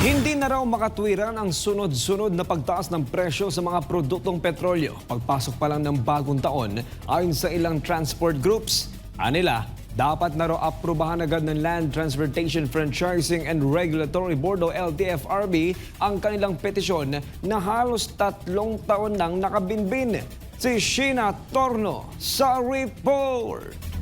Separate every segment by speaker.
Speaker 1: Hindi na raw makatwiran ang sunod-sunod na pagtaas ng presyo sa mga produktong petrolyo pagpasok pa lang ng bagong taon ayon sa ilang transport groups. Anila, dapat na raw aprubahan agad ng Land Transportation Franchising and Regulatory Board o LTFRB ang kanilang petisyon na halos 3 taon nang nakabinbin. Si Sheena Torno sa report.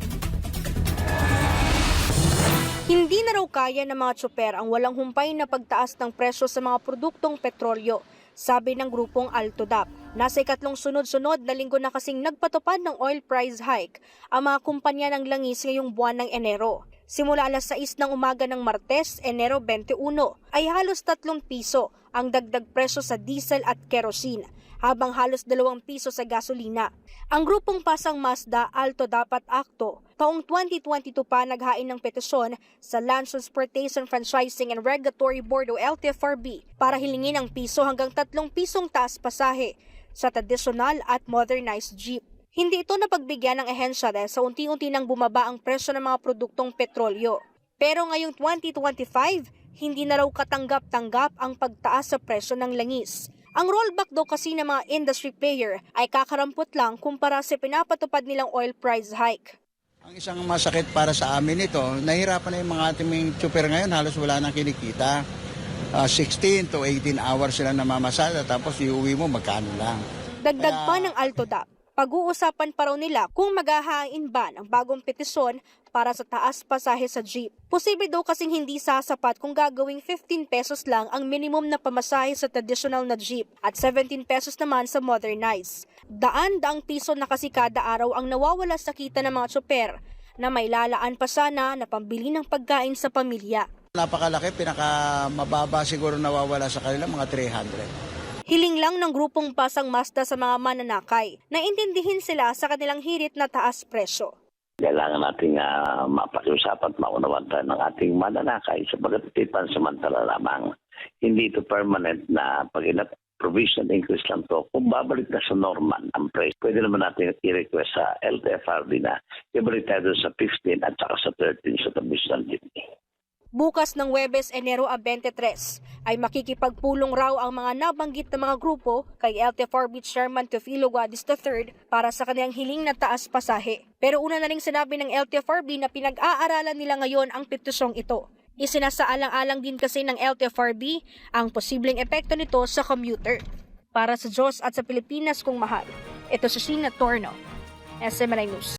Speaker 2: Hindi na raw kaya ng mga tsoper ang walang humpay na pagtaas ng presyo sa mga produktong petrolyo, sabi ng grupong Altodap. Nasa ikatlong sunod-sunod na linggo na kasing nagpatupad ng oil price hike ang mga kumpanya ng langis ngayong buwan ng Enero. Simula alas 6 ng umaga ng Martes, Enero 21, ay halos 3 piso ang dagdag presyo sa diesel at kerosene, habang halos 2 piso sa gasolina. Ang grupong Pasang Mazda, Altodap at Akto, taong 2022 pa naghain ng petisyon sa Land Transportation Franchising and Regulatory Board o LTFRB para hilingin ang piso hanggang 3 pisong taas pasahe sa tradisyonal at modernized jeep. Hindi ito napagbigyan ng ehensya dahil sa unti-unti nang bumaba ang presyo ng mga produktong petrolyo. Pero ngayong 2025, hindi na raw katanggap-tanggap ang pagtaas sa presyo ng langis. Ang rollback daw kasi ng mga industry player ay kakarampot lang kumpara sa pinapatupad nilang oil price hike.
Speaker 3: Ang isang masakit para sa amin ito, nahirapan na yung mga ating tsuper ngayon, halos wala nang kinikita. 16 to 18 hours sila namamasada, tapos iuwi mo magkano lang.
Speaker 2: Dagdag pa ng Altodap, pag-uusapan pa raw nila kung maghahain ba ng bagong petisyon para sa taas pasahe sa jeep. Posible daw kasing hindi sasapat kung gagawing 15 pesos lang ang minimum na pamasahe sa traditional na jeep at 17 pesos naman sa modernized. Daan-daang piso na kasi kada araw ang nawawala sa kita ng mga tsoper na may lalaan pa sana na pambili ng pagkain sa pamilya.
Speaker 3: Napakalaki, pinakamababa siguro nawawala sa kanila, mga 300.
Speaker 2: Hiling lang ng grupong Pasang Mazda sa mga mananakay na intindihin sila sa kanilang hirit na taas presyo.
Speaker 4: Kailangan nating mapakiusapan at maunawan tayo ng ating mananakay sabagat ito'y pansamantala lamang. Hindi ito permanent na pag provision increase lang to. Kung babalik na sa normal ang price, pwede naman natin i-request sa LTFRB na ibalik tayo sa 15 at saka sa 13 sa traditional jeepney.
Speaker 2: Bukas ng Huwebes, Enero 23, ay makikipagpulong raw ang mga nabanggit na mga grupo kay LTFRB Chairman Teofilo Guadis III para sa kanilang hiling na taas pasahe. Pero una na ring sinabi ng LTFRB na pinag-aaralan nila ngayon ang petisyong ito. Isinasaalang-alang din kasi ng LTFRB ang posibleng epekto nito sa commuter. Para sa Diyos at sa Pilipinas kong mahal, ito si Sheena Torno, SMNI News.